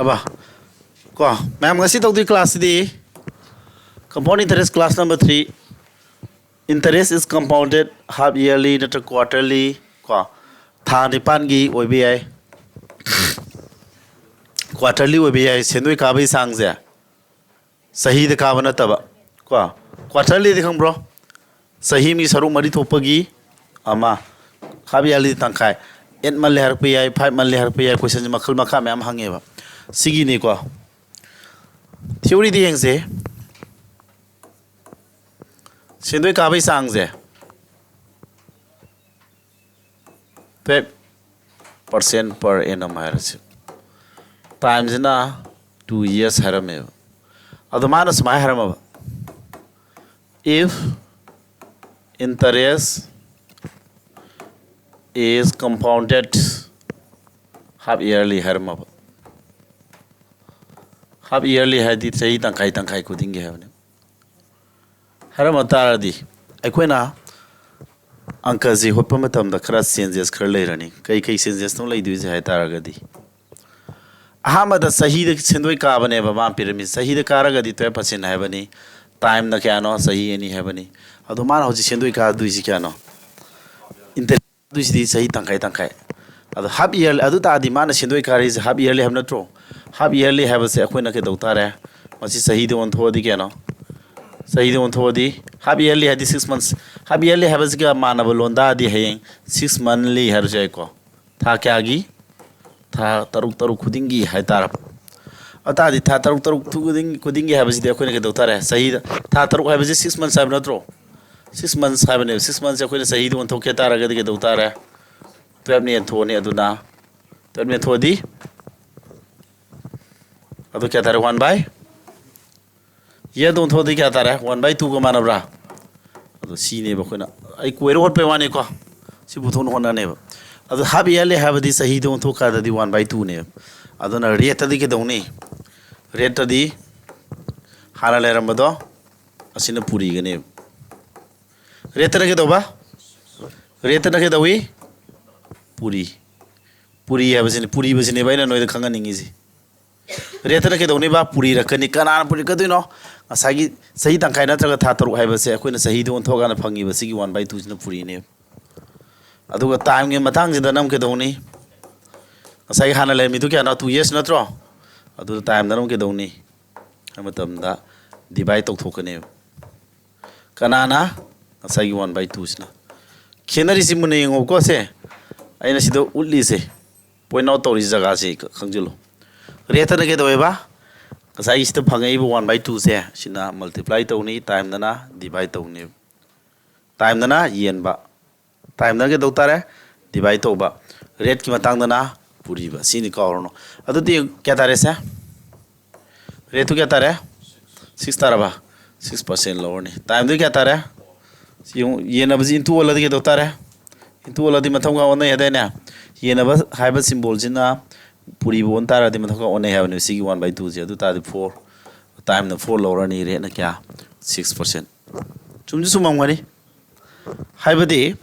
Aba, ko, ma'am, ngasi tawag di class di compound interest class number 3. Interest is compounded half yearly, not quarterly. Ko, tha nipan gi OBI. Quarterly OBI, sendui kabi sangze. Sahi de kabana taba. Ko, quarterly di kang bro. Sahi mi saru mari thopagi ama half yearly tangkai. 8 month le har PI, 5 month le har PI question makal makha ma'am hangeba. Sigi ni ko. Theory di yang se. Sendui kabi sangze. 5% per annum harase. Times na 2 years harame. Adamana smai harama. If interest is compounded half yearly harama. Half yearly hadi sahi tangkai kuding ge havne. Harama taradi. Aikoina angka ji hotpa matam da khara changes khar leirani. Kai changes no lei duise hai taragadi. Ahama da sahi de sendoi ka bane ba ma pyramid sahi de karagadi 12% hai bani. Time na kya no sahi ani hai bani. Ado man hoji sendoi ka duisi kya no. Interest duisi sahi tangkai. Ado half yearly adu ta adi man sendoi ka is half yearly have natro. Half yearly have se akoina ke dautare. Masi sahi de on thodi kya no. Sahi de on thodi half yearly hadi 6 months. Half yearly have se ka manaba londa adi hayeng 6 monthly har jai ko. Tha kya gi tha taruk khudingi hai tarap. Ata di tha taruk khudingi have se akoina ke dautare. Sahi tha taruk have se 6 months have natro. 6 months have ne 6 months akoina sahi de on thoke taraga de ke dautare. 12 ne thone aduna 12 ne thodi adu kya tare 1 by ye don thodi kya tare 1 by 2 ko manabra adu si ne ba khona ai koiro hot pe wane ko si buthon hona ne adu half yearly have di sahi don thoka da di 1 by 2 ne adu na rate di ke doni rate di hala le ramado asina puri gane rate na ke do ba rate na ke dawi puri है बस ने भाई ना नोई दखंगा निंगी जी रेतना के दोने बा पूरी रखनी कनाना पूरी कदुई नो असागी सही तंखाई ना तरगा था तरुक है बस अखोई ना सही दोन थोगा ना फंगी बस की 1/2 ना पूरी ने अदुगा टाइम के मतांग जिदा नम के दोने असागी हाना ले मिदु क्या ना 2 years ना त्रो अदु टाइम ना नम के दोने हम तम दा डिवाइड तो थोकने कनाना असागी 1/2 ना खेनरी सिमुने यंगो को से aina sido ulli se point out tori jaga se khangjulo rate na ke doeba kasai sto phangai 1/2 se sina multiply tawni time dana divide tawni time dana yen ba time na ke dotare divide to ba rate ki matang dana puri ba sini ka orno adu ti kya tare se rate to kya tare 6 tara ba 6% lower ni time de kya tare yen abji into wala de ke dotare into wala di mathonga ona yadena yena ba haiba symbol jina puri bon tara di mathonga ona have sigi 1/2 je adu ta di 4 time na 4 lower ni re na kya 6% chumju sumang wani haiba di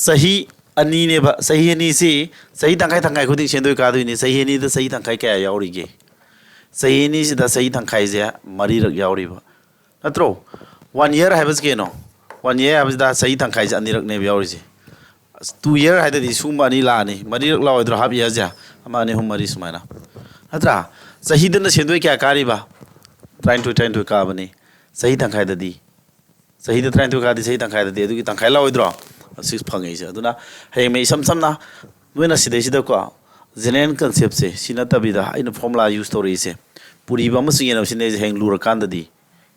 sahi ani ne ba sahi ani si sahi tangkai khudi sendoi ka du ni sahi ani da sahi tangkai kya yauri ge sahi ani si da sahi tangkai je mari rak yauri ba natro 1 year haiba ke no 1 year haiba da sahi tangkai je ani rak ne yauri je 2 year hai di suma ni la ni mari la odra hab ya ja amane hum mari sumaina atra sahi den sendoi kya kari ba trying to ka bani sahi tangkai da di sahi da trying to ka di sahi tangkai da di adu ki tangkai la odra 6 phangai ja aduna he me sam na noina sida ko general concept se sina tabida ina formula use story se puri ba masu yena sine je heng lura kan da di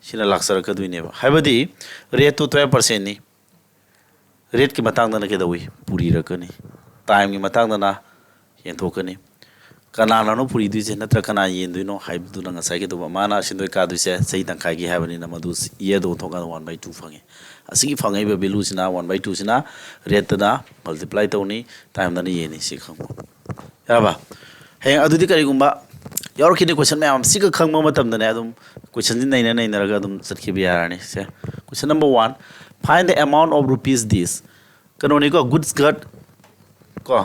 sina laksar ka duine ba haibadi rate to 12% ni rate ki matang dana ke dawi puri rakani time ki matang dana yen thokani kana no puri du je natra kana yen du no haib du na sai ke do mana sindoi ka du se sei tang khai gi habani na madu ye do thoka 1/2 phange asigi phangai be value sina 1/2 sina rate na multiply tawni time dana ye ni si khang ya ba he adu di kari gumba yaur kini question me am sig khang ma matam dana adum question din naina raga adum satki bi yarani se question number 1 find the amount of rupees this kanoni ko goods guard ko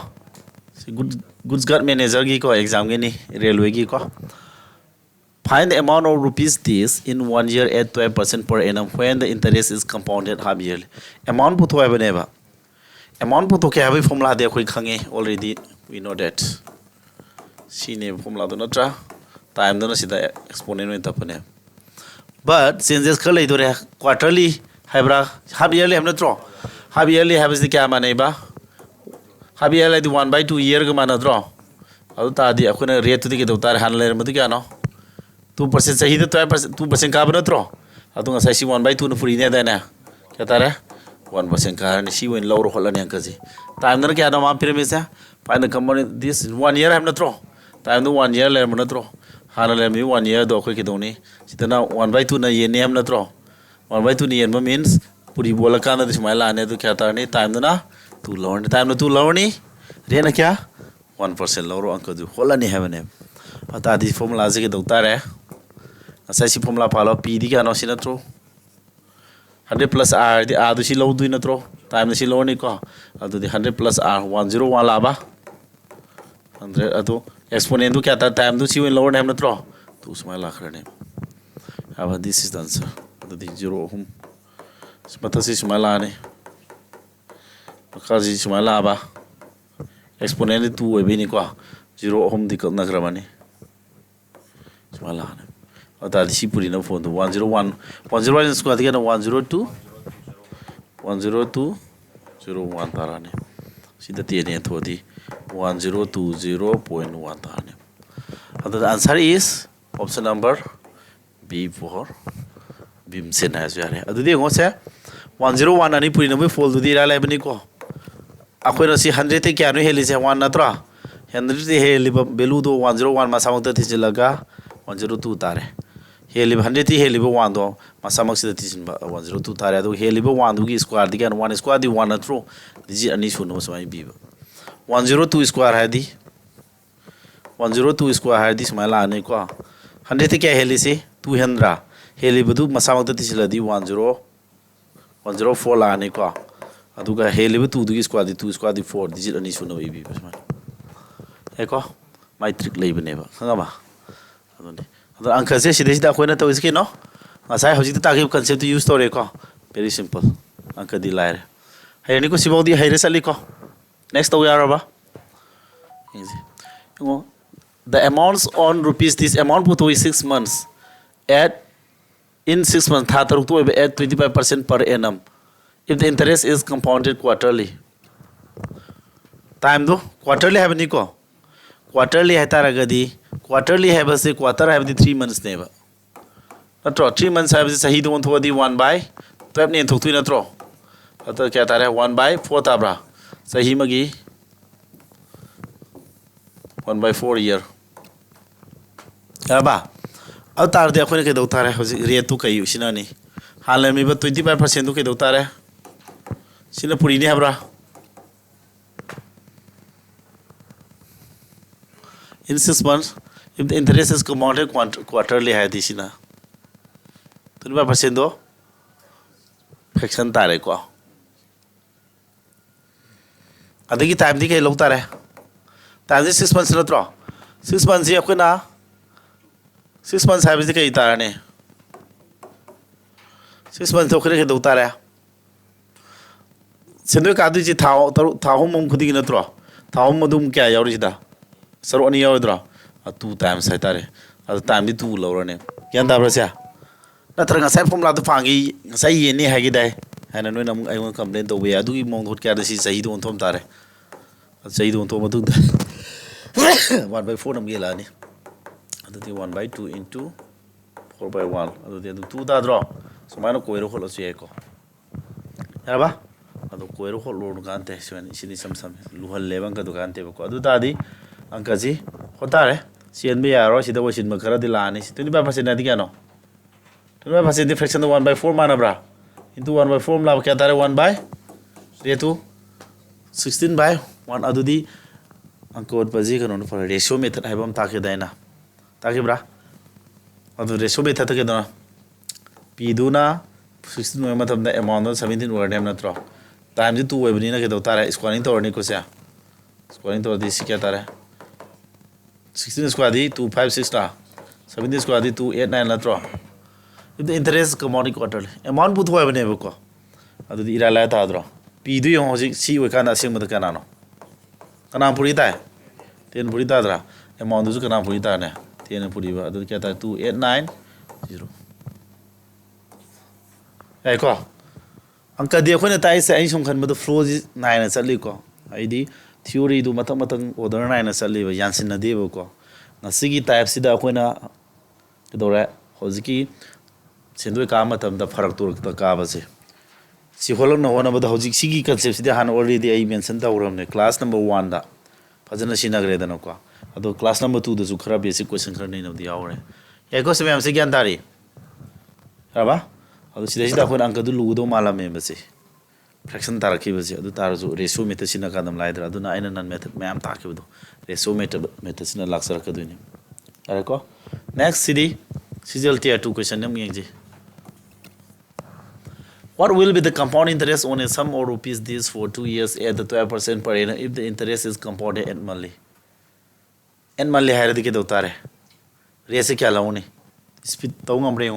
goods guard manager gi ko exam gi ni railway gi ko Find the amount of rupees this in 1 year at 12% per annum when the interest is compounded half yearly. Amount put however never. Amount put okay have formula there quick already we know that. See name formula do not try. Time do not see the exponent with upon. But since this color quarterly half yearly have not draw. Half yearly have the camera neighbor. Half yearly the 1/2 year gamana draw. The Akuna rate to the Dotar Handler Madigano 2% say the 2% carbon draw. I don't say she 1/2 no free then. Catara 1% car and she went lower Holland and Kazi. Time the Cadama Pyramisa. Find the company this 1 year I'm not draw. Time the 1 year lemon draw. Handle me 1 year do quick only. Sit now 1/2 na yen name not draw. 1/2 yen means Puri Bolakana this my land to Catani. Time the na to learn the time to learn. Rena kya 1% lower uncle do Holland heaven. But that is formula as a doctor. As I see formula palo PD can oscillatro 100 plus R the other she low do in a throw. Time the Silonico. I'll do the 100 plus R 101 lava. 100 exponent to cat that time to see when lower name the throw. To smile like her name. How this is the answer. The 0 home. Spatasis malane. Because it's my lava. Exponent to a biniqua 0 home the Nagramani. Malane. That she put in a phone to 101. 101 is squad again 102. 102 01 Tarane. See the TNA to the 1020.1 Tarane. The answer is option number B for Bimsen as well. The day was 101 and he put in a way fold to the Alabanico. Aquila see 100 can hell is a 1 natra. Henry Beludo 101 Masamota Tizilaga 102 Tare. He live 100 he live 1 do Masamax the Tizin 102 Tare. He live 1 to square again 1 square the 1 at row. This is an issue knows my beaver. 102 square haddy 102 square haddy Malane qua 100 k helisi 200 he live to Masamata Tiziladi 104 lane qua. Aduga he live 2 square the 2 square the 4. This is an issue no baby. Echo my trick labor never. Hangama. The uncle says she did that when I told his kid, no? As I have the concept to use story. Very simple. Uncle Delir. Hey, Nico Sibodi, hey, Resalico. Next, we are about easy. The amounts on rupees, this amount put away 6 months. In 6 months, at 25% per annum. If the interest is compounded quarterly. Time though, quarterly have Nico. Quarterly Hataragadi. Quarterly have a quarter have the 3 months never. Not 3 months have the Sahi don't hold the 1/12 name to twin a throw. Other Catara 1/4 tabra. Sahimagi 1/4 year. Aba. Altar de Aquinic Dotare has Rietuka Shinani. Halemi but 25% to Dotare. Sinapurini Habra. In 6 months, if the interest is compounded quarterly, hai disina. 25% do fraction tare ko. Adagi time di kay log tare. Time 6 months na tro. 6 months ye apna 6 months hai di kay tare ne. 6 months to kare ke do tare. Sendo ka du ji thao mom khudi na tro. Thao modum kya yauri da. Saro ani yaudra. 2 times I tare. At the time the 2 lower name. Yandabrasia. Nothing aside from Lata Fangi, say any Haggy and I know I won't complain the way I do Mong Hotka say don't Tom Tare. I say don't Tom do that. 1/4 Gilani. Other 1/2 into 4/1. Other than 2 that draw. So mine coero holosieco. Yaba? Other coero holo gante when she did some Luha Levanka to Gante. Do daddy. Ankazi, Hotare, CNB, Roshi, the Washington Makara de Lanis, 25% Adigano. 25% diffraction of 1/4 manabra. Into 1/4 lava catare 1/2, 16/1 adudi. Uncle Pazikan for a ratio method. I won't take Dina. Takibra. Of the ratio method together. Piduna, 16 moment of the amount 17 word amnatro. Time the 2 webina Gedotara is scoring to Nicosia. Scoring to the Sikatare. 16 square 256 70 square di 289 latro. If the interest commodity quarterly amount put hoy bane ko adu di ira la ta dro p du yong hoji si we kana sing mata kana no kana puri ta 10 puri ta dra amount du kana puri ta ne 10 puri ba adu kya ta 2890 ai ko angka dia khone tai se ai sum khan ma flow ji 9 na chali ko ai di theory du matang matang order 9 na chali ba yansin na de ko ngasigi type sida khoina kedore hojiki sendoi ka matam da farak tur ta ka ba se si holong na wana ba da hojik sigi concept sida han already ai mention da uram ne class number 1 da fajana sinagre da no ko ado class number 2 da su khara basic question khara nei no di awre ya ko se am se gyan dari ba adu sida khon angka du lu do mala me ba se fraction tar ki ba se adu tar ju ratio method sina ka dam lai dra adu na aina nan method ma'am ta ki do ratio method sina laksar ka du ni are ko next city CGL tier 2 question nam ngi ji what will be the compound interest on a sum of rupees this for 2 years at the 12% per annum if the interest is compounded annually hai radi ke do tare re se kya launi speed to ngam re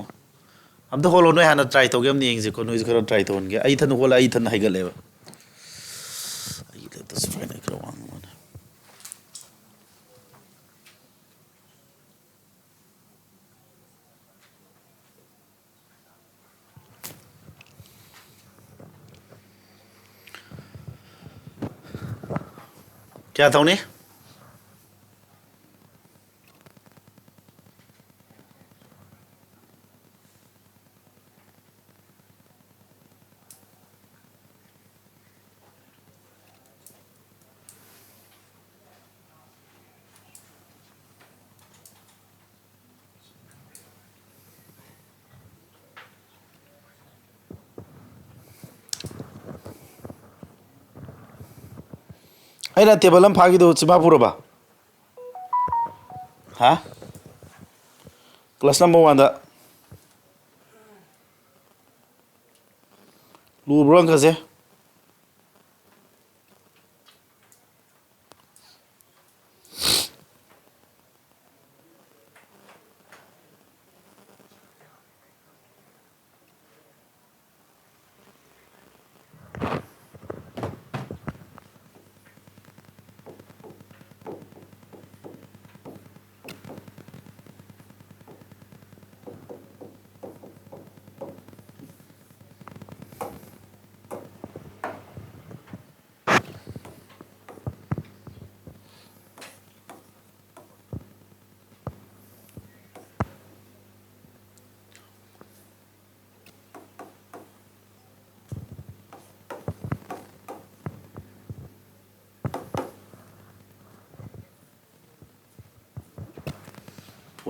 am the holo no hana try to gam ni eng je ko no is ko try to on ge ai than holo ai than hai gale ba ai le to strain ke wang man क्या था उन्हें अरे table हम फागी दो चिमा पूरा बा हाँ class number 1 दा लू ब्रंग कसे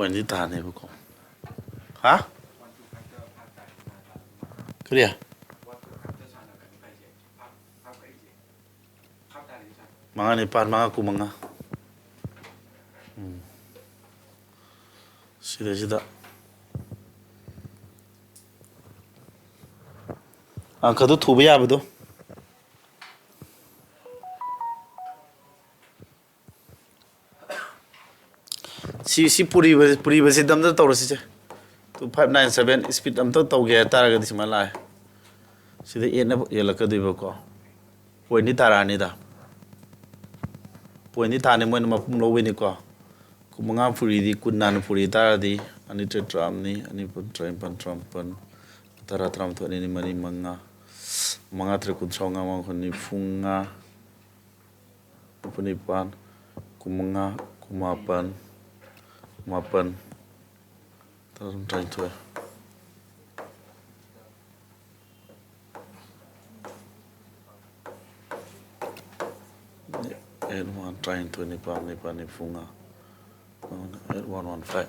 วันนี้ตาเนี่ยพวกเขาฮะเคลียร์mga nipan mga kumanga sida sida ang kadu thuba yabado si puri basi dam da tawra si 2597 speed am to tawge tara ga disma la sida ena yela ka dui ba ko point ni tara ni da point ni thane mon ma pum lo we ni ko kumanga puri di kunnan puri tara di ani tram ni ani tram pan tara tram to ni mani manga tre kun songa ma khoni funga puni pan kumanga kumapan mapan tarum trying to add one trying to nipan funga 8115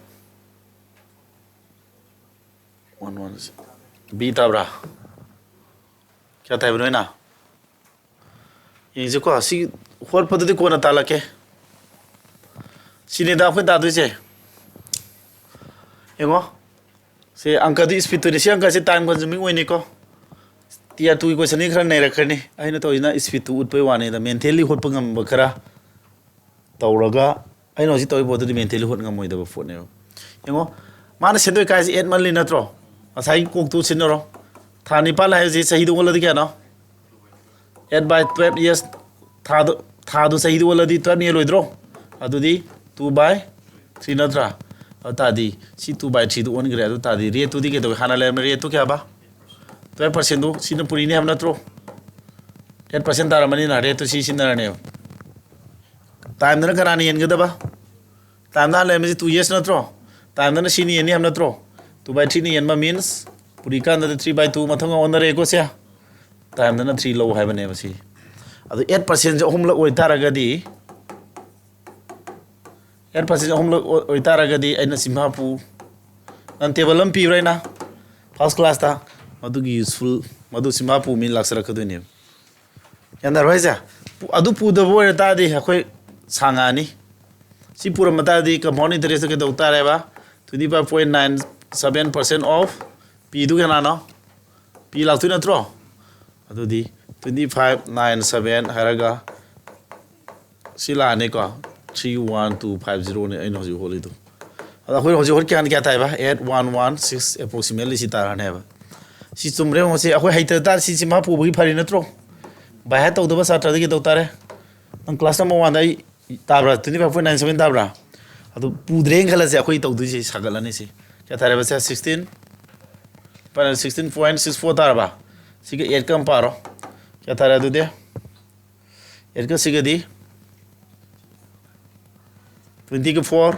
11 beta bra क्या था बनो ना ये जो को सी खोर पद्धति को ना ताला के सीने दाफ के दादू से एगो से अंक दी स्पीड तो से अंक से टाइम कंज्यूमिंग ओइने को टियर 2 क्वेश्चन नि खरा नै रखने आइना तो इना स्पीड तो उठपै वाने दा मेंटली होट पंगम बखरा तौरगा आइना जि तोय बोद मेंटली होट ngam मोइ दा फोन ने Yengo mana sedoi kai si 8 monthly natro. Asai kok tu sinoro. Tha nipal hai ji sahi du wala di kya no. 8 by 12 years tha du sahi du wala di 12 year loidro. Adu di 2 by 3 natra. Tadi si 2 by 3 du on gre adu tadi re tu di ke do hana le re tu kya ba 12% du si na puri ne ham natro 8% tar mani na re tu si sin na ne time na karani yen gada ba time na le me 2 years natro time na si ni yen ham natro 2 by 3 ni yen ma means puri kan da 3 by 2 mathang on re ko sia time na 3 low hai bane ba si adu 8% jo hum la oi tar ga di 8% home oi taragadi aina simhapu nan table am pi raina first class ta madu gi useful madu simhapu min laksara khaduni yandar hoisa adu pu da boy ta di khoi sangani si pura mata di compound interest ke dauta re ba 25.97% of p du kana no p laktu na tro adu di 2597 haraga sila ne ko 31250 ne ai no ji holi do ada khoi hoji hor kyan kya thai ba 8116 approximately si tar ne ba si chumre ho se akhoi haita tar si ma pu bi phari na tro ba ha to do ba sa tra de to tare ang class number 1 dai tabra 25.97 tabra adu pu dreng khala se akhoi to du ji sagala ne si kya thare ba 16 par 16.64 tar ba si ke 8 kam paro kya thare adu de 8 ka si ke di 20 ke 4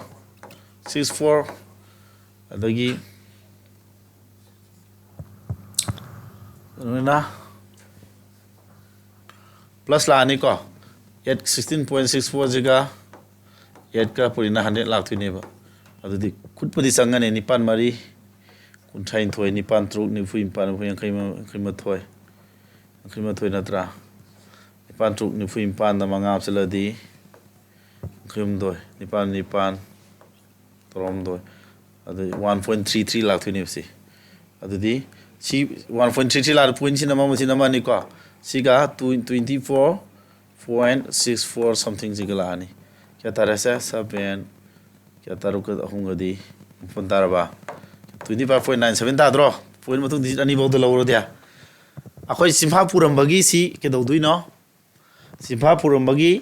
64 adagi na plus la ni ko 8 16.64 jiga 8 ka purina 100 lakh thune ba adudi khut pudi sangane ni pan mari kun thain thoi ni pan truk ni fuim pan fuim khima thoi natra ni pan truk ni fuim pan da manga apsaladi khim doi ni pan trom doi adu 1.33 lakh thune si adudi si 1.33 lakh point si nama ni ko si ga 24.64 something jigala ani kya tarasa 7 kya taruka ahunga di fontaraba 25.97 ta dro point matung di ani bod lawro dia akhoi simha puram bagi si ke dodui no simha puram bagi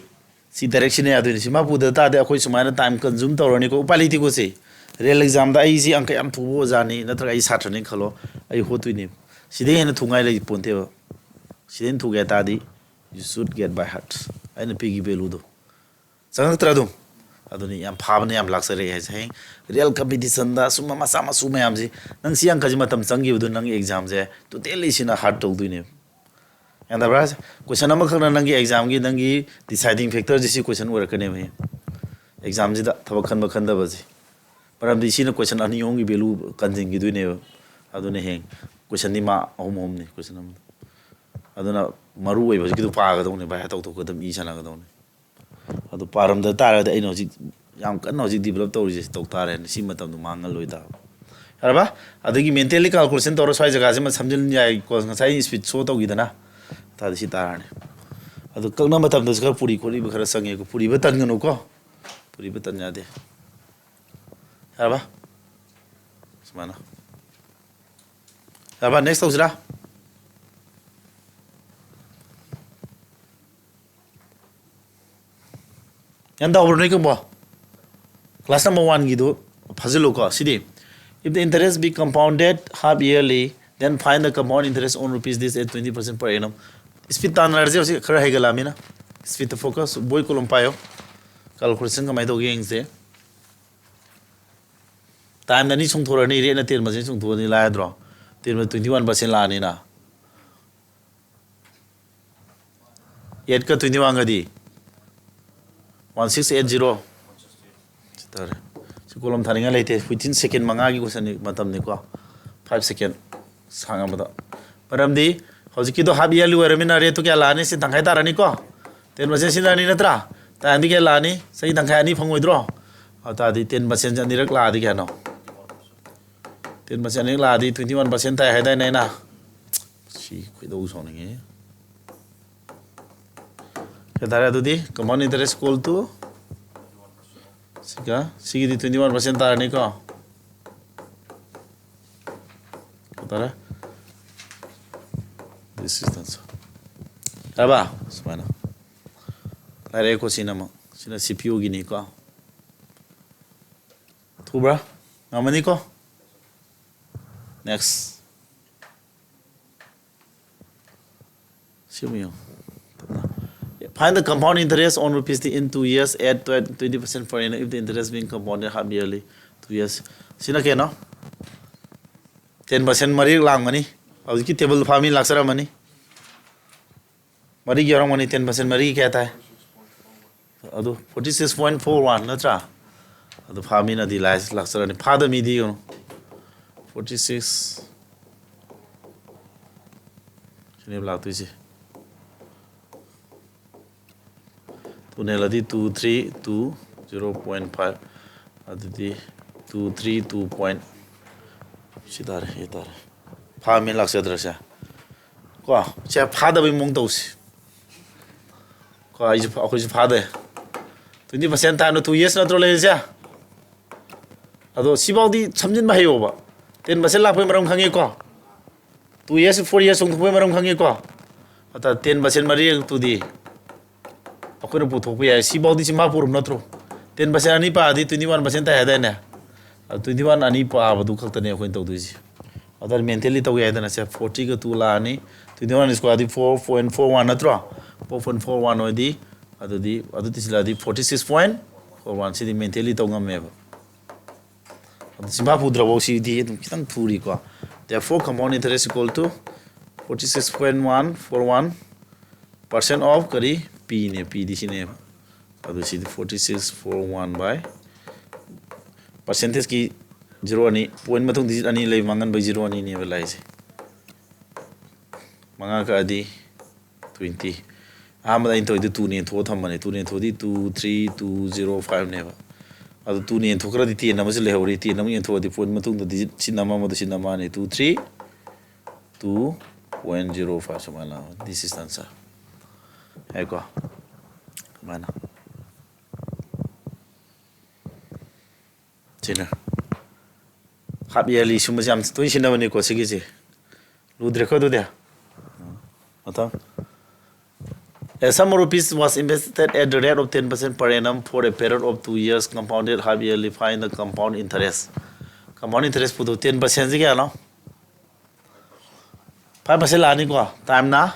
si direction ya du simha pu da ta de akhoi sumaina time consume tawrani ko upaliti ko se real exam da ai si anka yam thubo jani natra ai satrani khalo ai hotui ni side hena thungai le ponte ba siden thuge ta di you should get by heart aina pigi belu do sang tradum aduni yam phabne yam laksare hai sai real competition da suma masa masu mayam ji nang siang kaji matam changi du nang exam je to teli sina hard to du ni and the rest question am khana nang exam gi nang deciding factor ji question work ne bhai exam ji da thaba khan ba khan da ba ji param di sina question ani yong gi belu kanjing gi du ne adune heng question ni ma hom ni question am aduna maru oi ba gi du pa ga do ne ba ta to ko dam I sana ga do ne adu param da tar da ino ji yam kan no ji develop to ji to tar en si matam du mangal loi da araba adagi mentally calculation to ro sai jaga se ma samjil nyai ko sai speed show to gi da na ta si tar ne adu kakna matam da ka puri kholi ba khara sange ko puri ba tan ngano ko puri ba tan ya de araba semana araba next to sira yanda over nei ko bo class number 1 gi do phajilo ko sidi if the interest be compounded half yearly then find the compound interest on rupees this at 20% per annum speed tan large se khara hai gala mina speed focus boy kolom payo calculation ka mai do geng se time na ni sung thora ni re na ter ma se sung thora ni la dro ter ma 21% la ni na yet ka 21 ga di 1680 tare si kolom thaninga leite within second manga gi question ni matam ni ko 5 second sanga mada param di hojiki to half yearly waramina re to kya lani se tangkai tarani ko ten percent sinani natra ta andi ke lani sai tangkai ani phangoi dro ata di 10% jani rak la di kya no 10% ni la di 21% tai hai dai nei na si khoi do so ni Kedara tu di compound interest equal to sigi di 21% tar ni ko Tara. This is the answer. Aba, sumana. Lare ko sinama. Sina CPU gini ko. Tubra. Namani ko. Next. Simuyo. Find the compound interest on rupees in 2 years. Add 20% per annum if the interest being compounded half yearly 2 years. Sina ke no? 10% mari lang mani. Aur ki table farming laksara mani. Mari ki orang mani 10% mari क्या था? Ado 46.41 natra. Ado farming adi laksara ni father mi di 46. Sini belak tu isi. Tuneladi 232 0.5 adidi 232 point sidar yetar pha min lakse drasya ko che pha da bi mong dos ko ai pha ko pha de 20% time no 2 years na tro le ja ado sibau di chamjin ba heyo ba 10% lak pe maram khangi ko 2 years 4 years song pe maram khangi ko ata 10% mari tu di akhoi bu thok ya si baudi si ma purum natro 10% ani pa di 21% ta hada ne 21 ani pa ba du khakta ne akhoi to du ji adar mentally to ya da na se 40 ga tu la ani 21 square di 4.41 natro 4.41 odi adu tisla di 46.41 si di mentally to ngam me ba adu si ma pu dra bo si di kitang thuri ko therefore compound interest equal to 46.141% of kari P ne P di sini adu si 46.41 by percentage ki 0 ani point matung digit ani lei mangan by 0 ani ne belai se manga ka adi 20 amada into 2 ne tho thamane 2 ne tho di 23205 ne ba adu 2 ne thokra di 10 namase le hori 10 nam ne tho di point matung digit sinama ma sinama ne 232.05 samala this is the answer Eko mana Cina hab yearly suma jam tu sina bani ko sigi je ludre ko do dia atau a sum of rupees was invested at the rate of 10% per annum for a period of 2 years compounded half yearly find the compound interest puto 10% je no 5% lani ko time na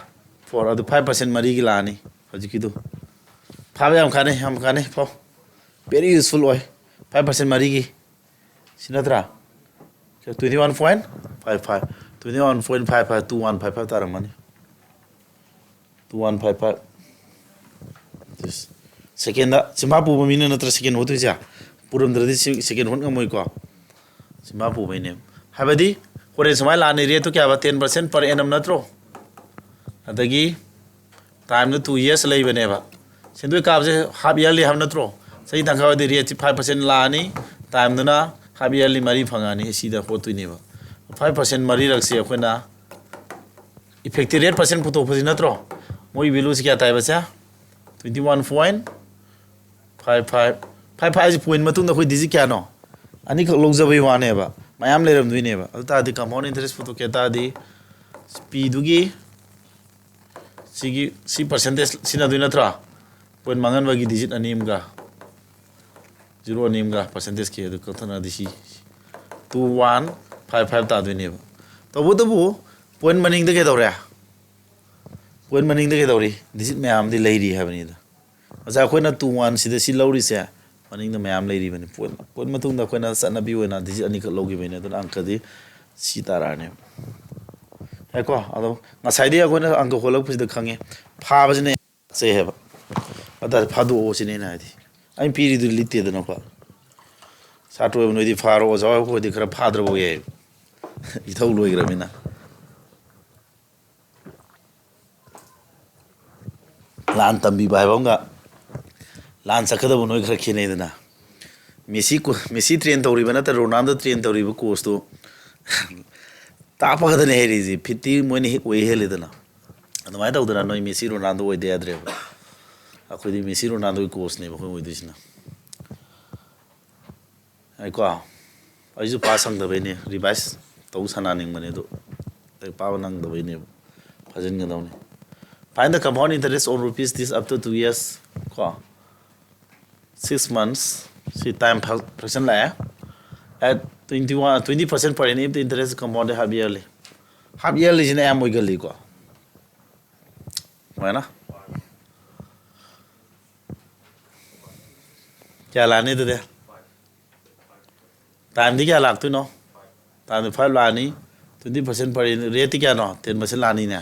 for the 5% mari ki lani haji ki do phabe am khane pho very useful oi 5% mari ki sinatra 21.55 21.55 tar mani 2155 this second da simapu ba min natra second hotu ja purum dradi second hon ngamoi ko simapu ba ne habadi hore samai lani re to kya ba 10% per annum natro adagi time no 2 years lei bane ba sendoi ka je half yearly ham natro sai tang kha di re 5% lani time na half yearly mari phangani sida hotu ni ba 5% mari rakse akhona effective rate percent puto phosi natro moi value se kya tai ba cha 21.55 point matung da khoi digi kya no ani khak log jabai wa ne ba mayam leram dui ne ba alta di compound interest puto ke ta di p dugi si percentage sina dui natra point mangan ba gi digit anim ga 0 anim ga percentage ke du kathana di si 2155 ta dui ne ba to bu point maning de ke dore point maning de ke dore digit mayam di leiri ha bani da aja khoi na 21 sida si lori se maning da mayam leiri bani point matung da khoi na sana bi wena digit ani ka logi bani da angka di si tara ne eko ado ngasai dia khoi na angka holak pis da khange pha ba ne se he ba ada phadu o sine na di ai piri du litte da na pa satwe no di pharo o jaw ko di khara phadra bo ye I thau loi gra mina lan tambi bai bonga lan sakada bo noi khara khine dana Messi train tori bana ta Ronaldo train tori bo course to ta pa ga ne heri ji phiti moini oi hele dana adamai ta udana noi Messi Ronaldo oi de adre akhoi di Messi Ronaldo course ne bo oi disna ai ko ai ju pa sang da be ne revise tau sananing mane do pawa nang do ne fajin ga dawni find the compound interest on rupees this up to 2 years ko 6 months see time fraction la at 20% per annum if the interest compound half yearly is am oigali ko है ना क्या लाने तो दे time दी क्या लागतो no time 5 लानी 20% पर rate क्या नो 10% लानी ने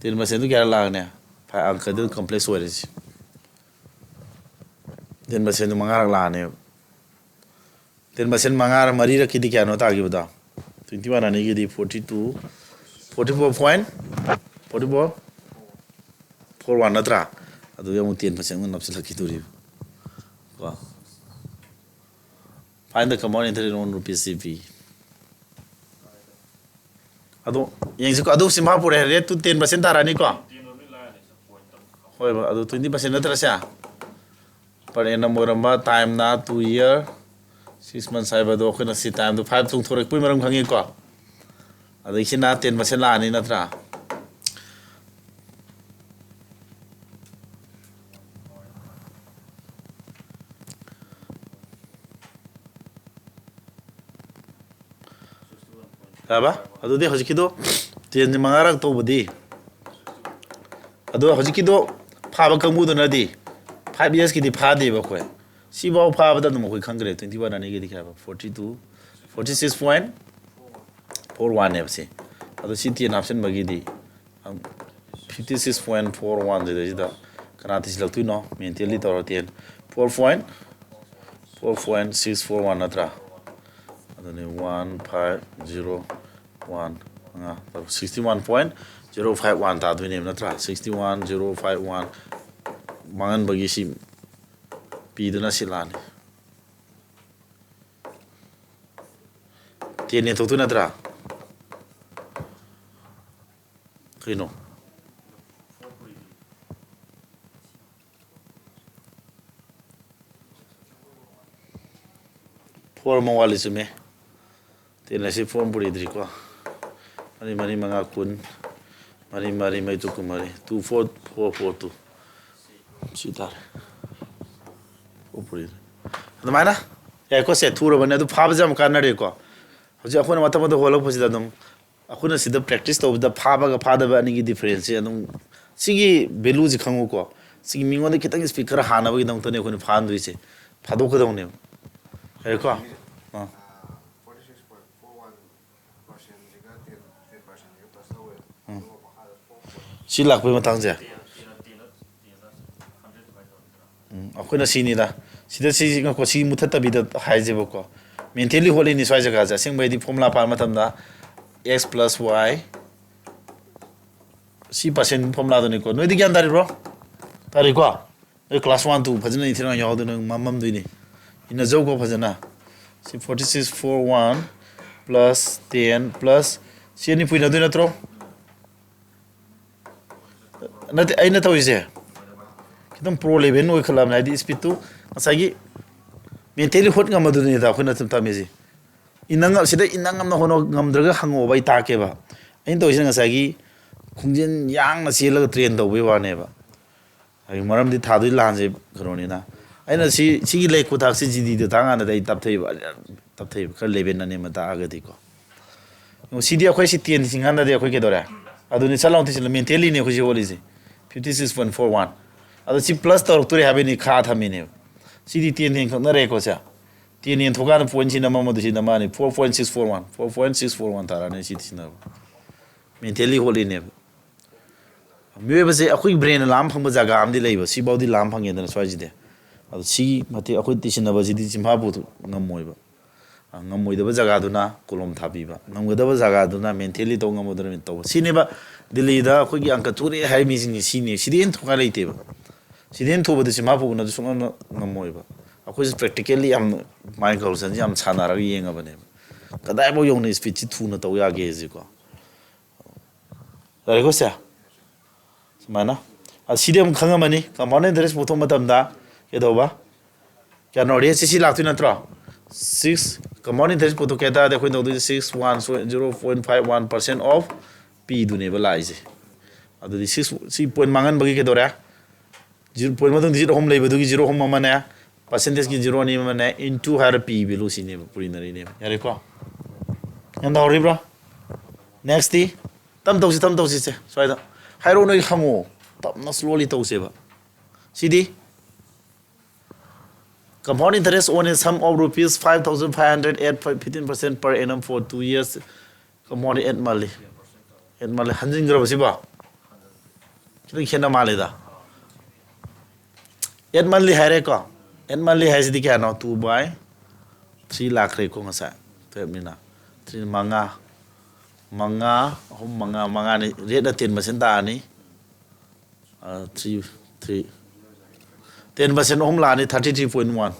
10% तो क्या लागने फाइ अंक तो कॉम्प्लेक्स हो रही 10% तो मंगार लाने 10% मंगार मरी रखी थी क्या नो ताकि बताओ 21 आने की थी 44 41 नत्रा अदु यमु 10% gun napsil khituri ko find the compound interest on rupees cp adu yengsi ko adu simha pure rate to 10% tarani ko hoi ba adu 20% natra sha per annum oramba time na 2 year 6 months sai ba do khona si time to 5 thung thorek pui maram khangi ko adu sina 10% la ni natra Aba adu de hojiki do ten mangarak to budi adu hojiki do phaba kangbu do na di 5 years ki di pha de ba khoi si ba pha ba da no khoi khangre 21 ani ki di kha ba 42 46.41 ne se adu si ti option ba gi di 56.41 de da kana ti silak tu no mentally to ten 4.641 natra adu ne 1501 61.051 ta du ne natra 61051 mangan bagi si pi du na silani tiene to tu natra kino for mawali sume tiene si form puri dri ko mari manga kun mari mai tu kumari 24442 sitar opuri adamana ya ko se thuro bane du phab jam kan re ko hoje akhona matam do holok phosi da dum akhona sida practice to da phaba ga phada ba ni gi difference adum sigi value ji khangu ko sigi mingo de kitang speaker hana ba gi dam to ne khoni phan dui se phado ko dong ne e ko si lak pe matang je akhona si ni da sida si ko si muthat bi da hai je ba ko mentally holi ni swai jaga ja sing bai di formula pa matam da x plus y c% formula do ni ko noi di gyan dari bro tari ko e class 1 2 phajna ni thina yaw do nang mamam dui ni ina jau ko phajna si 4641 plus 10 plus si ni puina do na tro nati aina tawise kitam pro level no khalam na di speed tu asagi mentally hot ngam du ni da khona tum tamezi inang sida inang ngam na hono ngam draga hango bai ta ke ba ain to isang asagi khungjin yang na sela train do bai wa ne ba ai maram di thadui lan je khroni na aina si le ku thak si ji di ta nga na dai tap thai khar level na ne ma ta aga di ko si di akhoi si tien singan da de akhoi ke dora aduni salong ti mentally ne khoji holi je 56.41 ado si plus tor turi habe ni kha thami ne si di tien thing khna re ko cha tien yen thoga na point si na ma du si na ma ni 4.641 tara ne si na mentally holi ne me ba se akhoi brain lam phang ba jaga am di lei ba si ba di lam phang yen na swai ji de ado si mate akhoi ti sin na ba ji di simha bu ngamoi ba ngamoi da ba jaga du na kolom thabi ba ngamga da ba jaga du na mentally to ngamo da min to si ne ba Delhi da khoi gi anka turi hai mi ni si ni sidin thoka leite ba sidin thoba de sima pu na sung ngamoi ba akhoi practically am my goals and am chana ra yenga ba ne kadai bo yong ni speech thu na to ya ge ji ko ra ko sa mana a sidem khanga mani compound interest bothom matam da ke do ba kya no re si lak tu na tro 6 compound interest puto keta de khoi do 6 0.51% of p du ne bala ise adu di 6 point mangan bagi ke dora 0 point madung 0 hom lei badu 0 hom mane percentage ki 0 ni mane into har p value sine puri nari ne yare ko yanda hori bro next di tam tausi se soida hairo noi khango tam na slowly tause ba sidi compound interest on a sum of rupees 5,500 at 15% per annum for 2 years compound at mali hanjing gra basi ba kini khena mali da at mali hare ko at mali has di kya no 2 by 3 lakh re ko ngasa to mina 3 manga ni rate 10% ta ni 10% home la ni 33.1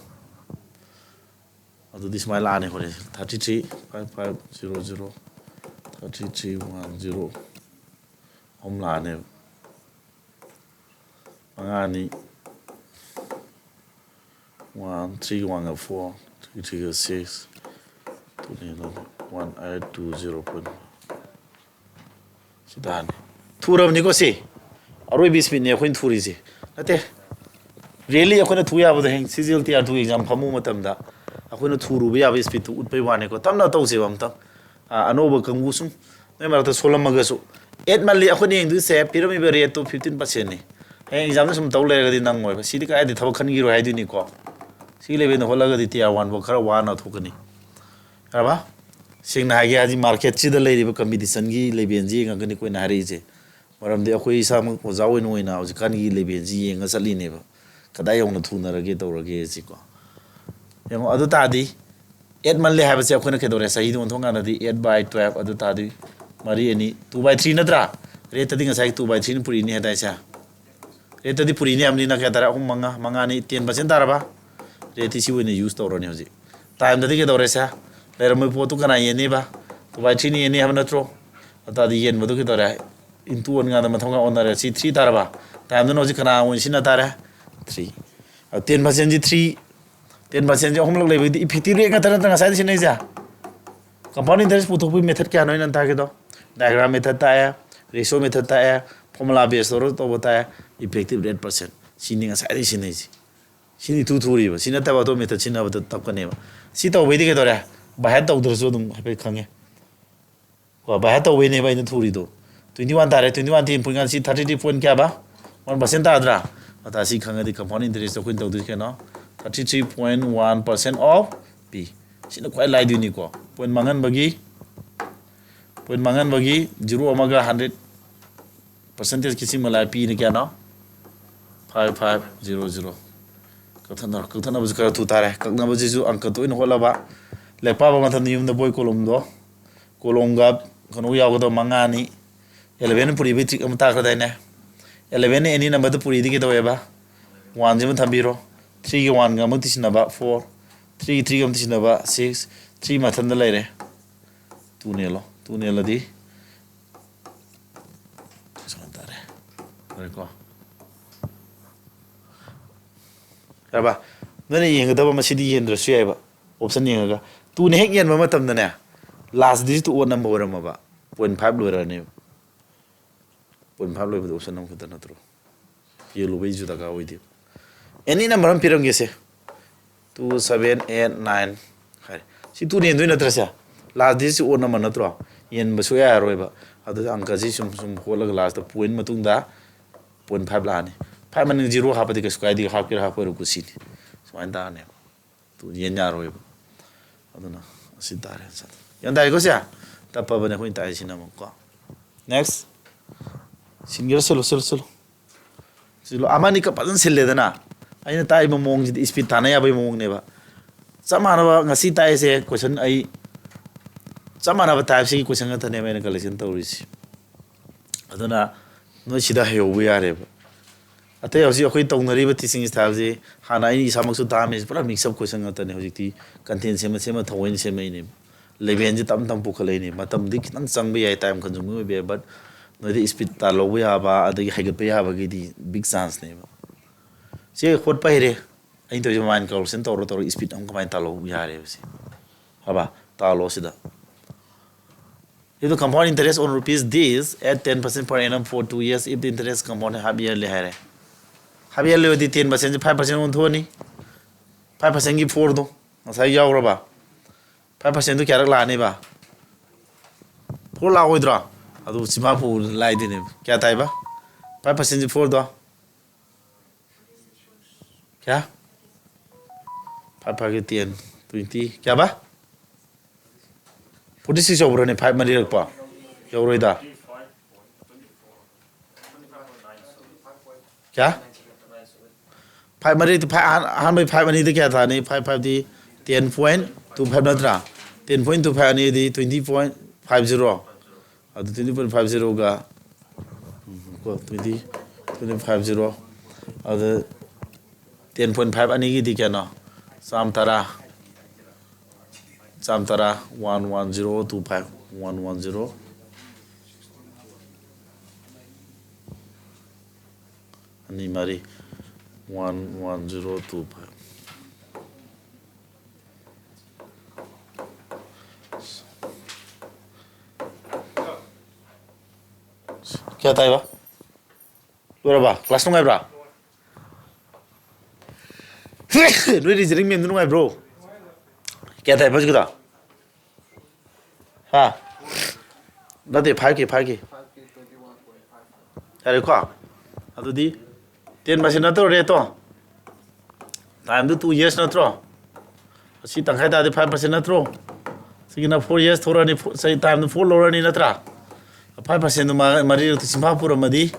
adu this my la ni hore 33.500 33.10 home la ni manga ni 131.4 336 1820 sidan thurab ni ko si aroi bismi ne khoin thuri si ate really akhona thuya ba heng cgl tr 2 exam phamu matam da akhona thuru ba ya ba speed ut pai wane ko tamna tau se bam ta anoba kangu sum ne mar ta solam ma ga su 8 mali akhoni eng du se pirami ba rate to 15% ni heng exam sum tau le ga di nang moi ba sidi ka ai di thab khan gi ro hai du ni ko si le be no hola ga di tr 1 bo khara wa na thukani araba singna ha gi aji market chi da le ri ba competition gi le ben ji nga gani ko na ri je maram de akhoi sam ko zawi no ina ji kan gi le ben ji nga sali ne ba kada yong na thuna rage to rage ji ko yong adu ta di 8 man le ha ba se akhona ke dore sahi don thonga na di 8 by 12 adu ta di mari ani 2 by 3 na dra re ta di nga sai 2 by 3 puri ni ha dai sa re ta di puri ni amni na ka dara hum manga ni 10% dara ba re ti si we ne use to ro ni hoji time da di ke dore sa le ram po tu kana ye ni ba 2 by 3 ni ye ni ha na tro ata di yen bodu ke dore into on nga da ma thonga on na si 3 dara ba time no ji kana on sin na dara 3 10% ji 10% ji hom log le bi effective rate nga ta sai sin nei ja compound interest puto pi method kya noi nan ta ke do diagram method ta ya ratio method ta ya formula based ro to bota ya effective rate percent sini nga sai sin nei ji sini tu thuri ba sina ta ba to method sina ba to tap ka ne ba si to we di ke do ra ba ha to dro so dum ha pe khange ko ba ha to we ne ba ni thuri do 21 ta re 21 tin pun nga si 33 point kya ba 1% ta dra ata si khanga di compound interest ko to du ke no 33.1% of p sina kwai lai du ni ko point mangan bagi 0 omaga 100 percentage kisi malai p ni kya no 5500 kathana bu ka tu tare kakna bu ju angka to in hola ba lepa ba mathan yum da boy kolom ga kono ya go do mangani 11 puri bi tik am ta ka dai ne 11 any number to puri di ke to ba 1 je thambiro 3 ge 1 ga muti sina ba 4 3 3 ga muti sina ba 6 3 ma than da lai re 2 ne lo di samantare re ko ba nani yeng da ba ma sidi yen dra sui ba option yeng ga 2 ne hek yen ma matam da ne last digit to number ma ba 0.5 lo ra ne 0.5 lo ba option nam khata na tro ye lo be ju da ga oi di any number am pirang gese 2 7 8 9 hai si tu ne ndoi na tra sa last digit o number na tro yen ba so ya roi ba adu angka ji sum hola ga last point matung da 0.5 la ne 5 man 0 ha pa di ka square di ha kir ha pa ru ku si so an da ne tu yen ya roi ba adu na si da re sa yan dai ko sia ta pa ba ne ko ta si na mo ko next single solo amani ka pajan sille dana aina tai ba mong ji speed thana ya bai mong ne ba samana ba ngasi tai se question ai samana ba type se question ta ne mai collection tawrisi aduna no sida hayo bu yare ba ate yosi akhoi tongnari ba teaching style je hana ai samak su ta me pura mix up question ta ne hojikti content sema thawen sema ne level ji tam pu khalai ne matam dik nang sang ba yai time consume be but no the speed ta lo ya ba adagi haigat pa ya ba gi di big chance ne ba se khot pa here ꯑꯩꯅ ꯇꯧꯔꯤꯁꯦ mind calculation ꯇꯧꯔ speed ꯑꯃ ꯀꯃꯥꯏꯅ ꯇꯥꯜꯍꯧꯕ ꯌꯥꯔꯦꯕꯁꯦ ꯍꯥꯏꯕ ꯇꯥꯜꯂꯣ ꯁꯤꯗ if the compound interest on rupees this at 10% per annum for 2 years if the interest compound half yearly हारे half yearly होती 10% से 5% उन्थोनी 5% की 4 दो ऐसा ही जाओ रबा 5% तो क्या रख लाने बा 4 लाओ इधर अदु सिमा पू लाई देने क्या ताई बा 5% से 4 दो क्या 5 के 10 20 क्या बा 46 over ne 5 mari rakpa yauroi da kya 5 mari to 5 han bai 5 mari de kya tha ni 5 di 10.25 natra 10.25 ani di 20.50 adu 20.50 ga ko 20.50 adu 10.5 ani gi di kya no sam tara Samtara 11025 110 ani mari 11025 क्या था बा लोरा बा class नुंगाय ब्रा नुई reasoning में नुंगाय bro क्या था बज गया हाँ नदे 5 के अरे क्या अदु दी 10% ना तो रेटो टाइम तो 2 years ना तो सी तंखाई दादे 5% ना तो सी ना 4 years थोड़ा नहीं सही टाइम तो 4 लोरा नहीं ना तो 5% तो मरी तो सिंपा पूरा मदी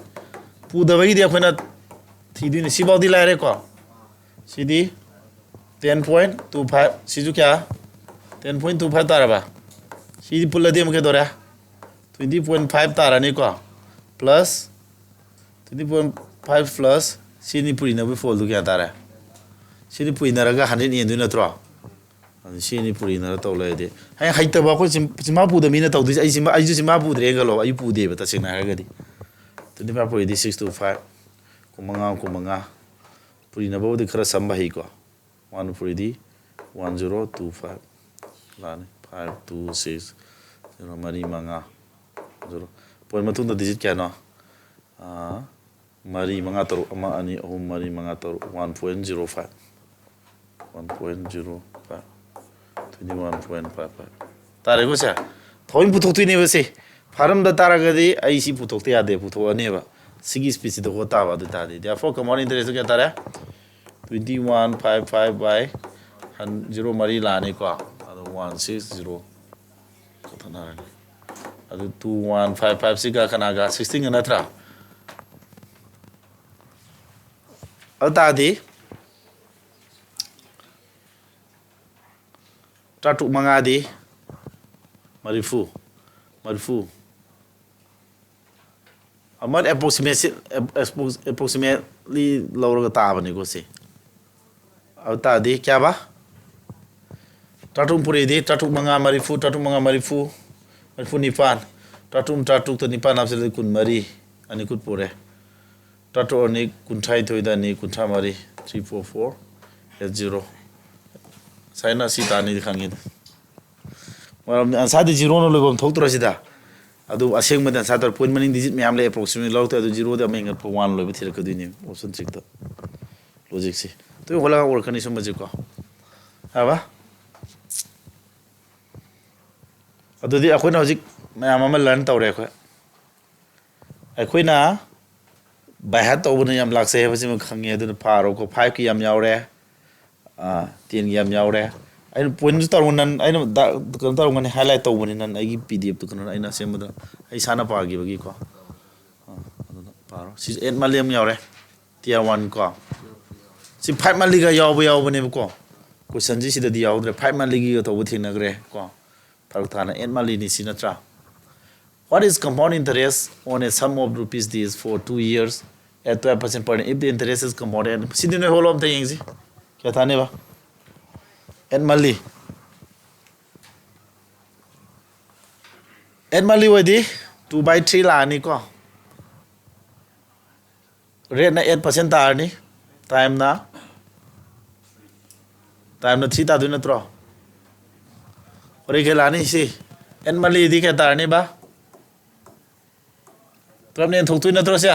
पूरा वही दिया अपना थी दी सी बाउदी लाए रे क्या सी दी 10.25 सीजु क्या 10.25 तारा सी पुल्ला दे मुके दोरा 20.5 तारा नहीं को प्लस 20.5 प्लस सी नि पुरी ना भी फोल्ड क्या तारा सी नि पुरी ना रगा 100 yen दुना त्रो सी नि पुरी ना तो ले दे हाय हाय तबा को सिमा पुदा मीना तो दिस आई सिमा पुदरे गलो आई पुदे बता सिना रगदी 25 पुरी 6 to 5 कुमंगा पुरी ना बहु दिखरा संबा ही को 1 for the 1025 line 5 2 6 0 mari manga 0 point matunda digit kya no mari manga toru ama ani ahum mari manga toru 1.05 1.05 21.55 tare ko sa thoin puthok tu ne base faram da tara gadi ai si puthok te ade putho ane ba sigi speech to hota ba da de therefore common interest kya tara 2155 by 0 mari lane ko adu 160 kathana adu 2155 siga kana ga 16 natra adadi tatu mangadi marifu amar approximately lauraga tabani ko se Tadi क्या बा टाटुम पुरे दे टाटुम मंगा marifu निपान टाटुम तो निपान आप से कुन मरी अनि कुन पुरे टाटु अनि कुंठाई थोइदा नि कुंठा मरी 34480 साइना सीतानी दिखांगे मरम सादे जीरो नो लगम थोक्तरा सिदा अदु असेंग मदन सादर पॉइंट मनिंग डिजिट मैम ले अप्रोक्सीमेट लौते अदु जीरो द मेंग 1 लोबे थिरक दुनी ऑप्शन 6 द लॉजिक से तो होला वर्क नि समझ को हाबा अदुदी अखोना हजिक मैम अमा लर्न तौरे अखोना बाय तौबन याम लाक्से हेबसि म खंगे अदु फारो को 5 की याम यावरे 10 याम यावरे आई पॉइंट तौरन आई कन तौरन हाईलाइट तौबनि नन आई पीडीएफ तो कन आई सेमद आई साना पागी बगी को पारो सि 8 मालियम यावरे tier 1 को si 5 monthly ga yaw ne ko question ji sida di yaw 5 monthly gi to thina gre ko phar thana 8 monthly ni sinatra what is compound interest on a sum of rupees this for 2 years at 12% per annum if the interest is compounded sidi no holom ta yengji kya thane ba 8 monthly wadi 2/3 la ni ko rate na 8% ta ni time na time ना 3 तादु नत्रो ओरे लानी सी n mali di kaya tar ni ba तुम ने थोक तुई नत्रो से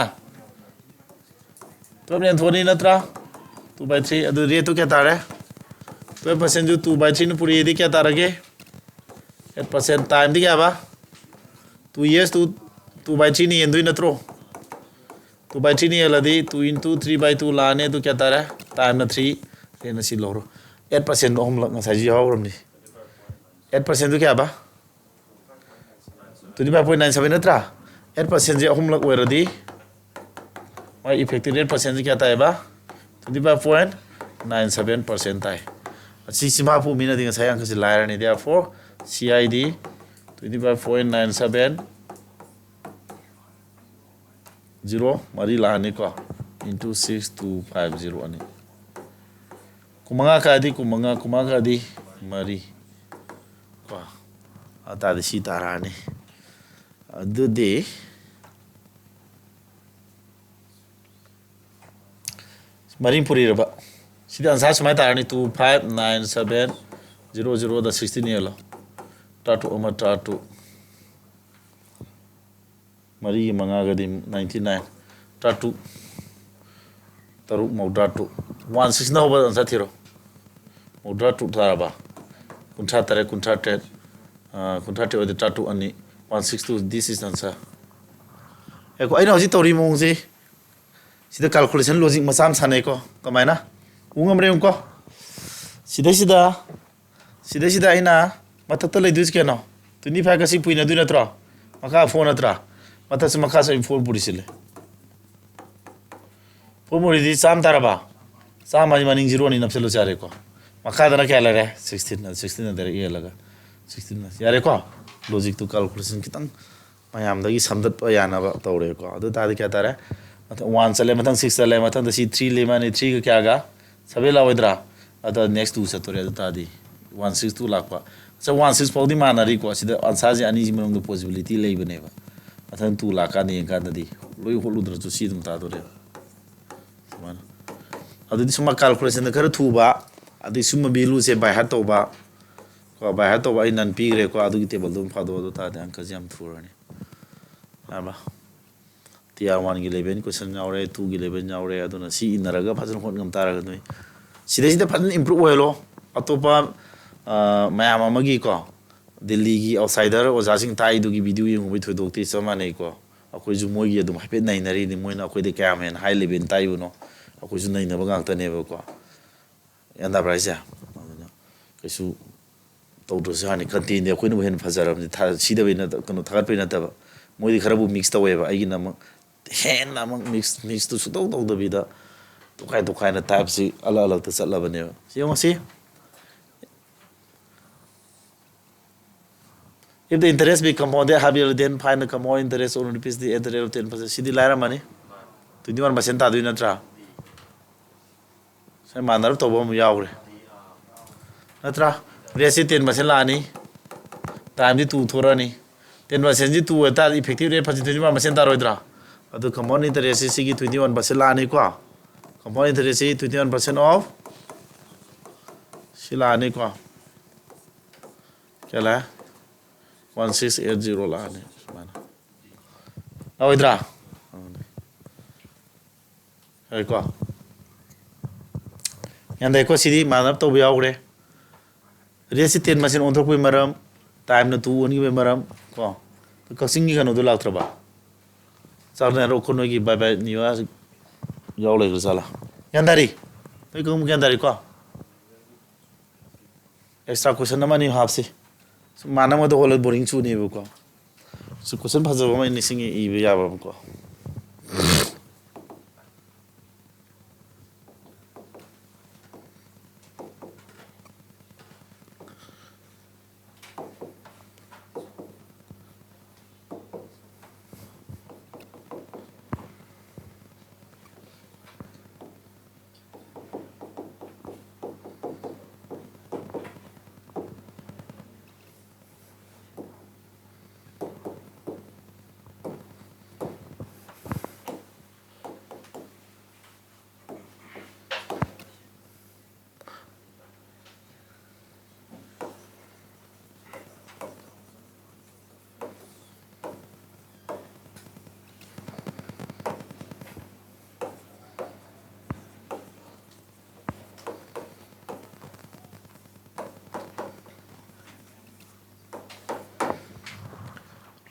तुम ने थोनी नत्रा 2/3 अदु रे तो क्या तार है 12% जो 2/3 पूरी यदि क्या तार है 8% टाइम दी क्या बा 2 years 2/3 नहीं एंडुई नत्रो 2/3 नहीं अलदी 2 into 3/2 लाने तो क्या तार है टाइम ना 3 रे ना सी लोरो 8% ओम लग ना साजी हाउ रमनी 8% तो क्या बा 25.97 नत्रा 8% जे ओम लग वेरदी माय इफेक्टिव रेट परसेंट से क्या ताए बा 25.97% ताए अच्छी सीमा पू मीना दिंग सायांग कसी लायर नहीं दिया for CID 25.97 0 मरी लाने को into 6250 अनि कुमंगा का दी मरी को आता दिसी ताराने अदुदे मरी पूरी रबा सीधे आंसर समय तारनी 259700 द 16 येलो टाटू अमा टाटू मरी मंगा गदी 99 टाटू तरुक मौडाटू 16 ना होबा आंसर थिरो मौडाटू तारबा कुंठा तरे कुंठा टेट ओदे टाटू अनि 162 this is answer एको आइना हजि तौरी मोंगजे सीधा कैलकुलेशन लॉजिक मसाम साने को कमायना उंगम रे उनको सीधा आइना मथत ले दुस के नो 25 का सी पुइना दु नत्रो मका फोन नत्रा मथस मका से फोन पुरिसिले फोन मुरिदि साम तारबा साम मानी 0 नि नपसेलो चारे को मका दना क्या ले रे 16 ना दरे ये लगा 16 ना यारे को लॉजिक तो कैलकुलेशन कितंग मयाम दगी समदत प याना बा तौरे को अदु तादि क्या तारे मतलब 1 चले मतलब 6 चले मतलब दसी 3 ले माने 3 का क्या गा सबे लावेद्रा अदा नेक्स्ट 2 सतोरे अदु तादि 162 लाख पा so 16 पाउदी मानारी को सिदा आंसर जे अनि जिमन द पॉसिबिलिटी लेइ बनेबा मतलब 2 लाख का नि का ददी लोइ होलुद्र जो सी दम तादोरे समान अदु दिसमा कैलकुलेशन द कर थुबा अदि सुम बिलु से बाय हात तोबा को बाय हात तोबा इन पी रे को अदु की टेबल दम फादो अदु तादे अंक जम थुरने आबा Tier 1 11 question yaure 2 11 yaure aduna si inaraga phajन hon ngam taraga noi sida phajन improve oilo atopa mayam amagi ko Delhi gi outsider ojasing tai du gi video yeng bai thodok ti sama nei ko akoi ju moi gi adum hape nai nari ni moina akoi de kya men high level tai bu no akoi ju nai na ba ngak ta ne ba ko yanda price ya kesu tawdo sa ni kanti ne akoi no hen phajaram ni tha sida bai na kono thagat bai na ta ba moi di kharabu mix ta we ba ai gi na hen among mix to sudo do vida to kai na type si ala ta sala bane si yong si if the interest be compounded have you then find the more interest on rupees the at the rate of 10% si di laira mani 21% ta du na tra sai manar to bom yaure na tra resi 10% la ni time di tu thora ni 10% ji tu ta effective rate 21% ta roidra adu common interest is 21% lani ko common interest is 21% of silani ko kala 1680 lani mana oidra hai ko yanda ko sidi manap to yaure resi 10% on thok wi maram time na tu on gi maram ko ko singi kanu do laktra ba sarna ro kono gi bye bye niwa yaw le sala yandari toi kum yandari ko extra question na mani hapsi mana mo do hol boring chu ni ko so question phaja ba mai ni singi I be ya ba ko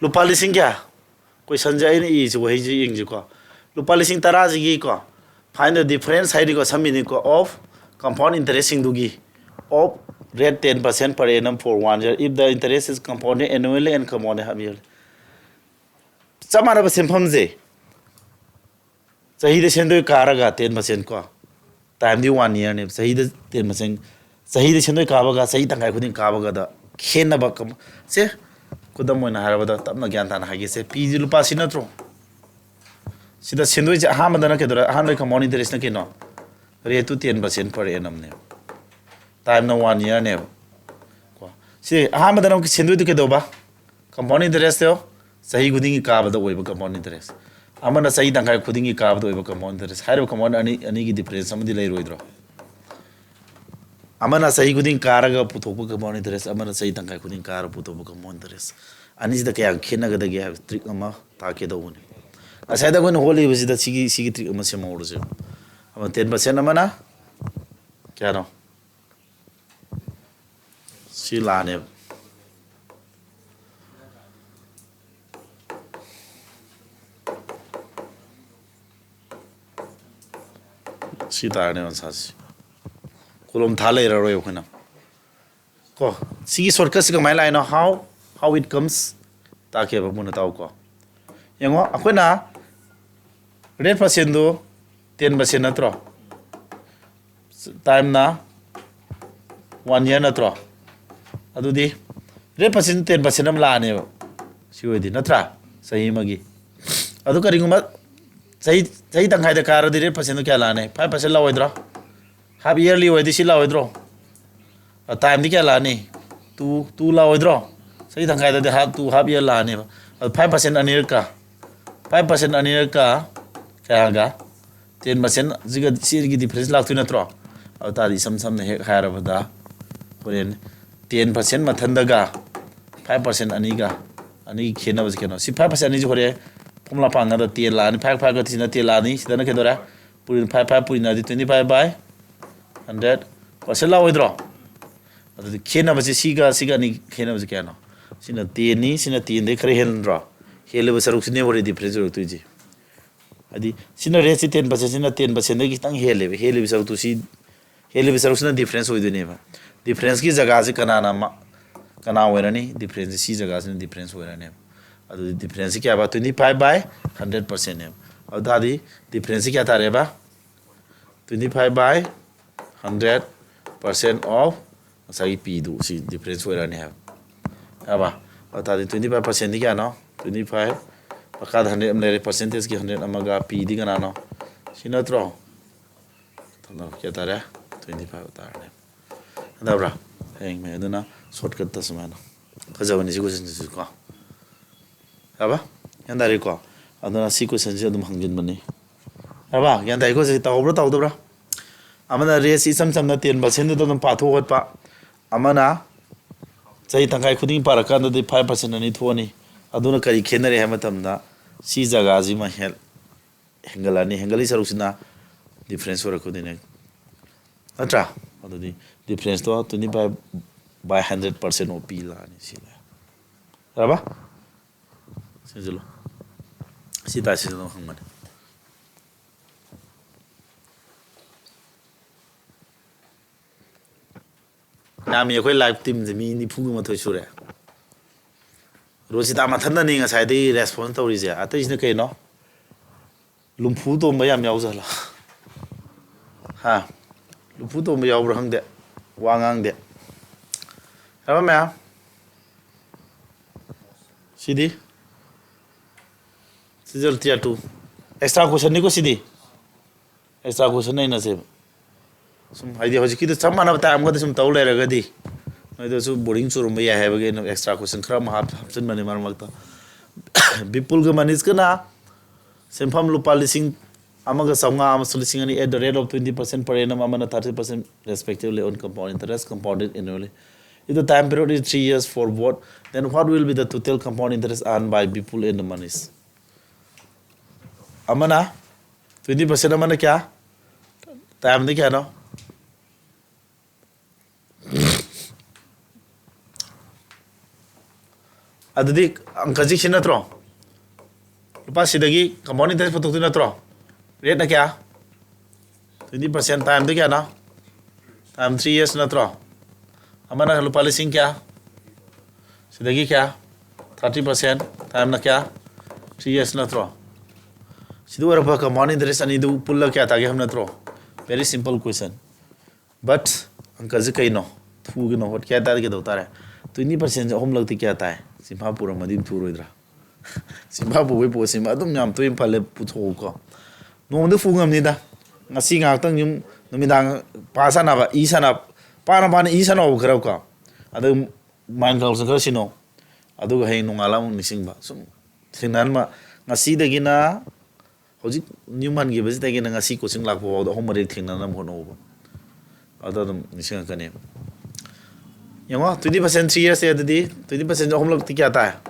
lupa lising kya question je ai ni ju hei ji ing ji ko lupa lising tara ji gi ko find the difference hai ko samini ko of compound interest sing du gi of rate 10% per annum for 1 year if the interest is compounded annually and compounded annually samana ba simpham je sahi de sendoi karaga 10% ko time di 1 year ne sahi de 10% sahi de sendoi kabaga sahi tangai khudin kabaga da khena ba kam se kudam moina harabada tapna gyan tan hage se pg lupa sinatro sida sendoi ja ha madana ke dora han ka money interest na ke no rate to 10% per annum ne time na 1 year ne ko si ha madana ke sendoi to ke do ba compound interest yo sahi khudin ka ba da oi ba compound interest amana sahi tangai khudin ka ba da oi ba compound interest haro compound ani gi difference amadi lai roidro amana sahi khudin karaga puthokpa compound interest amana sahi tangai khudin kara puthokpa compound interest ani sida kaya khena ga da ge trick ama ta ke do ne asai da gon holi bisi da sigi trick ama se mo ro se ama 10% amana kya no si la ne si ta ne on sa si kolom thale ra ro khona ko sigi shortcut se mai lai no how it comes ta ke ba mun ta ko yango akhona rate percent do 10% natro time na 1 year natro adu di rate percent 10% am la ne si oi di natra sahi magi adu karinguma sahi tangai da kar di rate percent kya la ne 5% la oidro half yearly oidi si la oidro time di kya la ne tu la oidro sahi tangai da half year la ne 5% anir ka 5% anir ka kya ga 10% ziga sir gi difference lak tu na tro ta di sam ne he khaira bada horen 10% mathan daga 5% ani ga ani khena bas keno si 5% ani ji hore formula pa na da 10 la ni 5 ga tina 10 la ni sida na ke dora purin 5 purin na di 25 by 100% la oidro adu khena bas siga ni khena bas keno sina 10 ni sina 10 de khare hel ro hele bas ruk sine hore difference ro tu ji adi sina rate 10% sina 10% de kitang hele bas tu si hele bas ruk sina difference oi du ne ba difference ki jaga se kana oirani difference si jaga se difference oirani adu difference kya ba 25 by 100% ne adu adi difference kya ta re ba 25 by 100% of sai p du si difference oirani ha ba adu adi 25% kya no 25 pakad 100 am le percentage ki 100 amaga p di kana no sinatro thana kya ta re 25 ta re adabra heng me aduna shortcut ta samana khajawani si question si ko aba yandari ko aduna si question si adum hangjin bani aba yandai ko si tawbra tawdabra amana race isam samna 10% do dum patho hot pa amana chai tangai khuding parakan de 5% ani thoni aduna kari khenare ha matamda si jaga ji ma hel hengali sarusina difference ora khudine atra adudi difference to 25 by 100% op la ni sila raba sejelo sita sejelo hangman nami khoi live team je mi ni phugu ma thoi sure rosita ma thanda ni nga sai dei response to ri ja atai ne kai no lumpu to ma yam yaw jala ha lumpu to ma yaw bra hang de wangang de apa me sidi sijal tia tu extra question ni ko sidi extra question nei na se sum haidi hoji ki to chamana ta am ga sum taw le ra ga di noi to su boring churum ya ha ba ge no extra question khra ma hapchen mane mar mak ta bipul ga manis kana sempham lupa lising amaga saunga amasulising ani at the rate of 20% per annum amana 30% respectively on compound interest compounded annually. If the time period is 3 years for both, then what will be the total compound interest earned by people in the monies? Amana 20% amana kya? Time de kya no? ꯑꯗꯨꯗꯤ ꯑꯪꯀꯁꯤ ꯁꯤ ꯅꯠꯇ꯭ꯔꯣ ꯂꯨꯄꯥ ꯁꯤꯗꯒꯤ compound interest ꯄꯨꯊꯣꯛꯇꯣꯏ ꯅꯠꯇ꯭ꯔꯣ ꯔꯦꯠꯅ ꯀꯌꯥ 20% ꯇꯥꯏꯝꯗ ꯀꯌꯥꯅꯣ time 3 years ꯅꯠꯇ꯭ꯔꯣ ꯑꯃꯅ ꯂꯨꯄꯥ ꯂꯤꯁꯤꯡ ꯀꯌꯥ ꯁꯤꯗꯒꯤ ꯀꯌꯥ 30% ꯇꯥꯏꯝꯅ ꯀꯌꯥ 3 years ꯅꯠꯇ꯭ꯔꯣ ꯁꯤꯗ ꯑꯣꯏꯔꯛꯄ ꯀꯝꯄꯥꯎꯟ ꯏꯟꯇꯔꯦꯁ ꯑꯅꯤꯗꯨ ꯄꯨꯜꯂ ꯀꯌꯥ ꯇꯥꯒꯦ ꯍꯥꯏꯕ ꯅꯠꯇ꯭ꯔꯣ very simple question but ꯑꯪꯀꯁꯤ ꯀꯩꯅꯣ ꯊꯨꯒꯅꯣ ꯍꯣꯠ ꯀꯌꯥ ꯇꯥꯔꯒꯦ ꯀꯩꯗꯧ ꯇꯥꯔꯦ 20% ꯑꯍꯨꯝꯂꯛꯇꯤ ꯀꯌꯥ ꯇꯥꯏ ꯁꯤꯝꯐꯥ ꯄꯨꯔꯝꯃꯗꯤ ꯊꯨꯔꯣꯏꯗ꯭ꯔꯥ ꯁꯤꯝꯐꯥ ꯄꯨꯕꯩ ꯄꯣꯠꯁꯤꯃ ꯑꯗꯨꯝ ꯌꯥꯝ ꯇꯣꯏꯅ ꯄꯜꯂꯦ ꯄꯨꯊꯣꯛꯎꯀꯣ ꯅꯣꯡꯃꯗ ꯐꯨ ꯉꯝꯅꯤꯗ ngasi ngakhtang yum numidang pa sanaba I sanab pana pana I sanaba khara ko adu mind calculation khara sino adu hei nongala mu nisingba sum thingnan ma ngasi dagina hojik newman gi basi dagina ngasi coaching lakpo do homare thingnan am hono ba adu nising kane yango 20% 3 years adi 20% homlok ti kya ta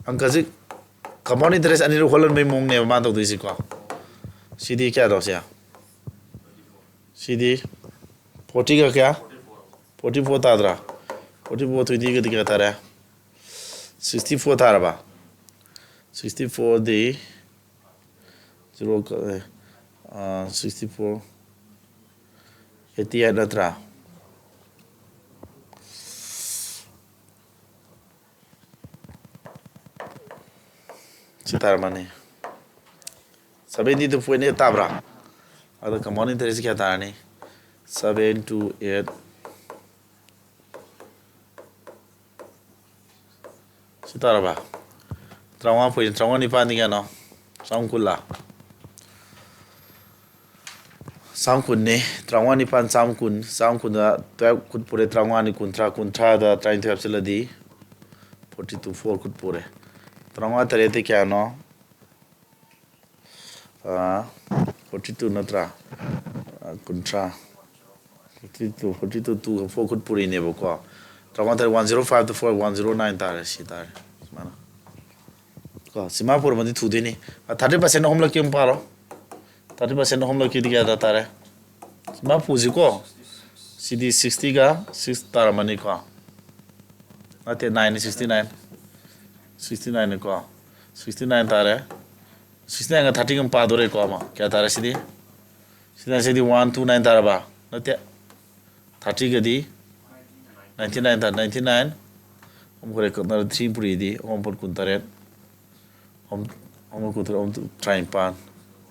angkaji compound interest ani ro holan mai mong ne ma do disi ko cd kya do sia cd 40 ka kya 44 ta dra 44 20 ka kya ta ra 64 ta ra ba 64 di 0 ka 64 88 na tra Citar mane. 72.8 tabra. Ada compound interest kya ta ne? 7 to 8. Citar ba. Trauma point trauma ni pa ni kya no? Sound kula. Sound kun ne. Trauma ni pan sound kun da 12 kut pure trauma ni kuntra da trying to have di 42 4 kut pure. Trauma terete kya no 42 natra kuntra 42 2 4 kut puri ne boko trauma ter 105 to 4 109 tar si tar mana ko simapur mandi thudi ni 30% homework kim paro 30% homework ki kya data re simapu ji ko cd 60 ga 6 tar mani ko ate 9 69 ko 69 tare 69 ga 30 pa dore ko ma kya tare sidi 129 tare ba nate 30 ga di 99 tar 99 om kore ko na 3 puri di om por kun tare om ko try pan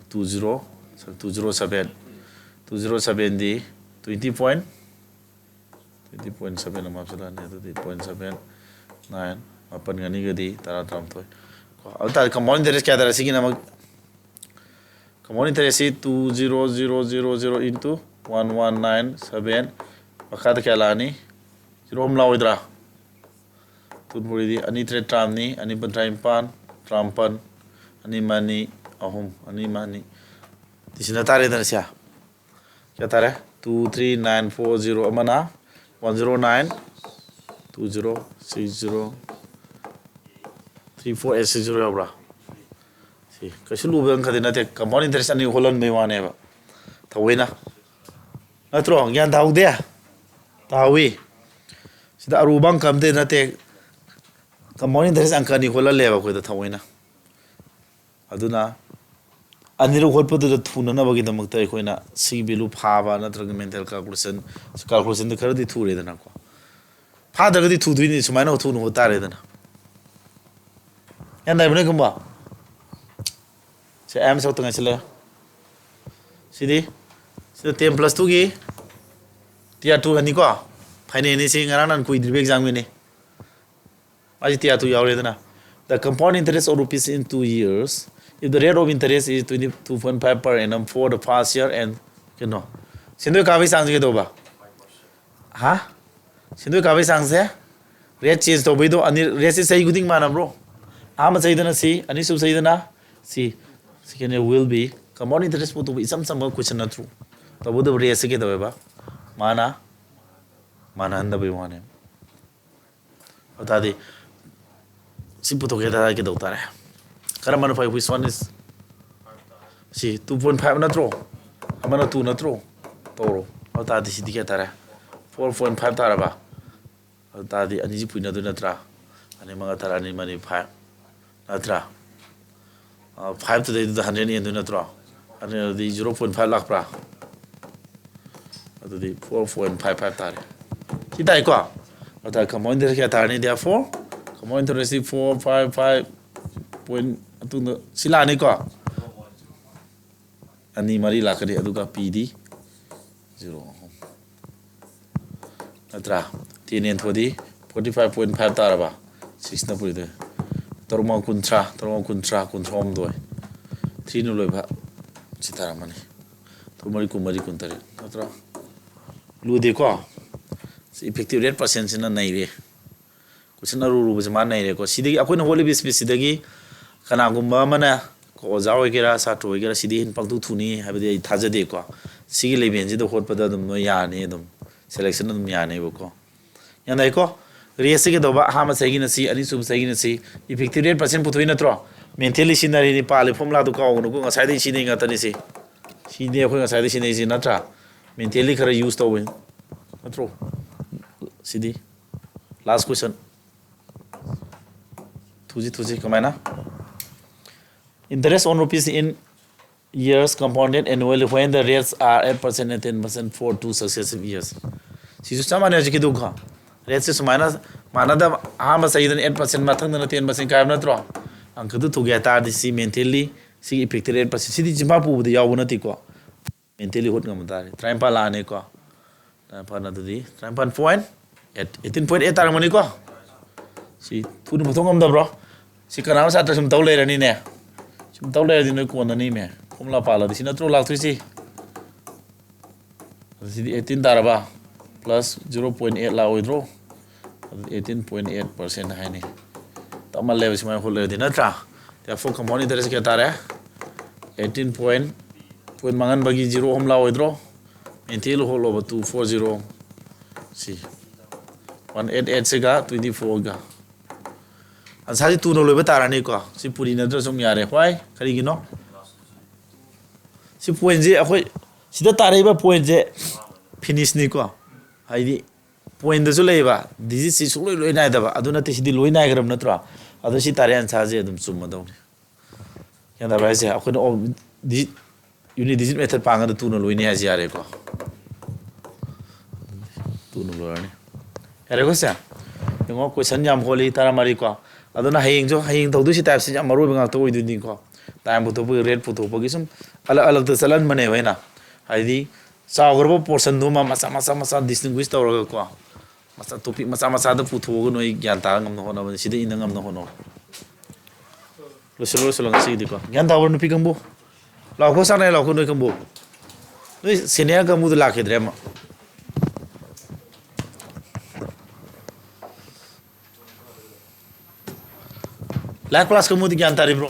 207 di 20.7 am apsala ne 20.7 9 अपन गनी गदी तारा tram तो अब तार compound interest क्या तारा सिगी नमक compound interest 20000 into 1197 बखात क्या लानी 0 हम लाओ इधरा तुम बोली दी अनि ट्रेड ट्राम नी अनि पन ट्राम पन अनि मानी अहम अनि मानी तिसना तारे इधर सिया क्या तारे 23940 अमना 109 2060 3480 yabra si kasulu bang kadina te compound interest ani holan me wane ba thawina natro gyan daude tawi sida aru bang kam de na te compound interest ankani holan leba ko da thawina aduna aniru hotpo da thuna na bagi damak ta koina si bilu phaba natraga mental calculation de khara di thure da na ko pha da gadi thu duini sumaina thu no tare da na yan dai bune kumba se am sau tanga chile sidi 10 plus 2 gi tia 2 ani ko phaine ni se ngara nan kui dribe exam ni aji tia 2 yaure dana the compound interest of rupees in 2 years if the rate of interest is 22.5 per annum for the first year and you know sindoi ka bai sang ge do ba ha sindoi ka bai sang se rate change to bai do ani rate se sai guding mana bro ama saidana si ani sub saidana si second will be compound interest to be some question na true to bodu re se ke do ba mana handa be wane otadi si puto ke da ke do tare karamana 5 which one is si 2.5 na true amana 2 na true toro otadi si dike tare 4.5 tare ba तादी अनिजी पुइना दु नत्रा अनि मंगा तारा अनि money 5 नत्रा 5 to the 100 yen दु नत्रा अनि the 0.5 lakh प्रा अदु the 4.55 तारे सिताई को अता कमोइन दे क्या तारने दिया 4 कमोइन तो रेसी 455 point अतु सिलाने को अनि मरी लाख रे अदु का पीडी 0 नत्रा 10 yen थोदी 45.5 तारबा 6 ना पुरी दे तोरमा कुंत्रा कुंथ्रोम दोय 3 नु लोइबा सितारा मने तोमरी कुमरी कुंतरे नत्रा लुदे को इफेक्टिव रेट परसेंट सिना नहीं रे कुछ ना रू बजे मान नहीं रे को सिदगी अकोइन होली बिस बिस सिदगी कनागुम्बा मना को ओजा होइगेरा साट्रो होइगेरा सिदी हिन पलतु थुनी हाबदे थाजदे को सिगी लेबेन जिदो होटपदा दम नो याने दम सेलेक्शन दम याने बको याना को रेस के दोबा हामा सही नसी अनि सुब सही नसी इफेक्टिव रेट परसेंट पुथोइ नत्रो मेंटली सिनरी नि पाले फॉर्मुला दु काउ नु को ngasai दे सिने ngata ni सिने अखोइ ngasai दे सिने सि नत्रा मेंटली खरा यूज तोवे नत्रो सिदी लास्ट क्वेश्चन तुझी कमायना interest on rupees in years compounded annually when the rates are 8% and 10% for 2 successive years sisu samanya ji kidu kha rates se sumaina manada ha ma sayi 8% mathang na 10% kai na tro ang kudu tu ga ta di si mentally si effective rate percent sidi jimba pu bu yaw na ti ko mentally hot ngam ta try pa la ne ko pa na di try pa point 18.8 tar mani ko si thu nu thong ngam da bro si kana sa ta sum taw le ni ne sum taw le di no ko na ni me kom la pa la di si na tro lak thui si si 18 tar ba plus 0.8 la oi dro 18.8% hai ni ta ma le si ma ko le di na tra therefore compound interest ke tar hai 18 point mangan bagi 0 hom la oi dro mentil ho lo 240 si 188 से गा 24 गा अंसाजी तू no लोबे तारानी को सि पुरी न द्र सम यारे होय खरी गिनो सि पॉइंट जे अखोय सिदा तारेबा पॉइंट जे फिनिश नि को हाइदि पॉइंट दसु लेबा डिजिट सि सुलोय लोय नाय दबा अदुना ते सिदि लोय नाय गरम नत्रा अदु सि तारे अंसाजे अदुम सुम दौने यादा बायसे अखोय ओ डिजिट यूनिट डिजिट मेथड पांगा तू नो लोय नि हाजि यारे को तू नो लोय यारे को सा यंगो क्वेश्चन याम होली तारा मारी को अदुना हयेंग जो हयेंग तौदु सि टाइप सि याम मरो बंगा तो ओइदुनि को टाइम पुतो ब रेट पुतो बगी सम अलग अलग त चलन मने होइना हाइदि चावरबो पोर्शन दु मा मसा डिस्टिंग्विश तौरगा को मसा टॉपिक मसा द पुतो गो नोइ ज्ञान ता ngam no होना सिदि इन ngam no होनो लोसलो सलंग सि दि को ज्ञान तावर नुपि गंबो लाखो सानाय लाखो नोइ गंबो नोइ सेनिया गमु द लाखेद्रे म लाइव क्लास को मुझे ज्ञान तारी ब्रो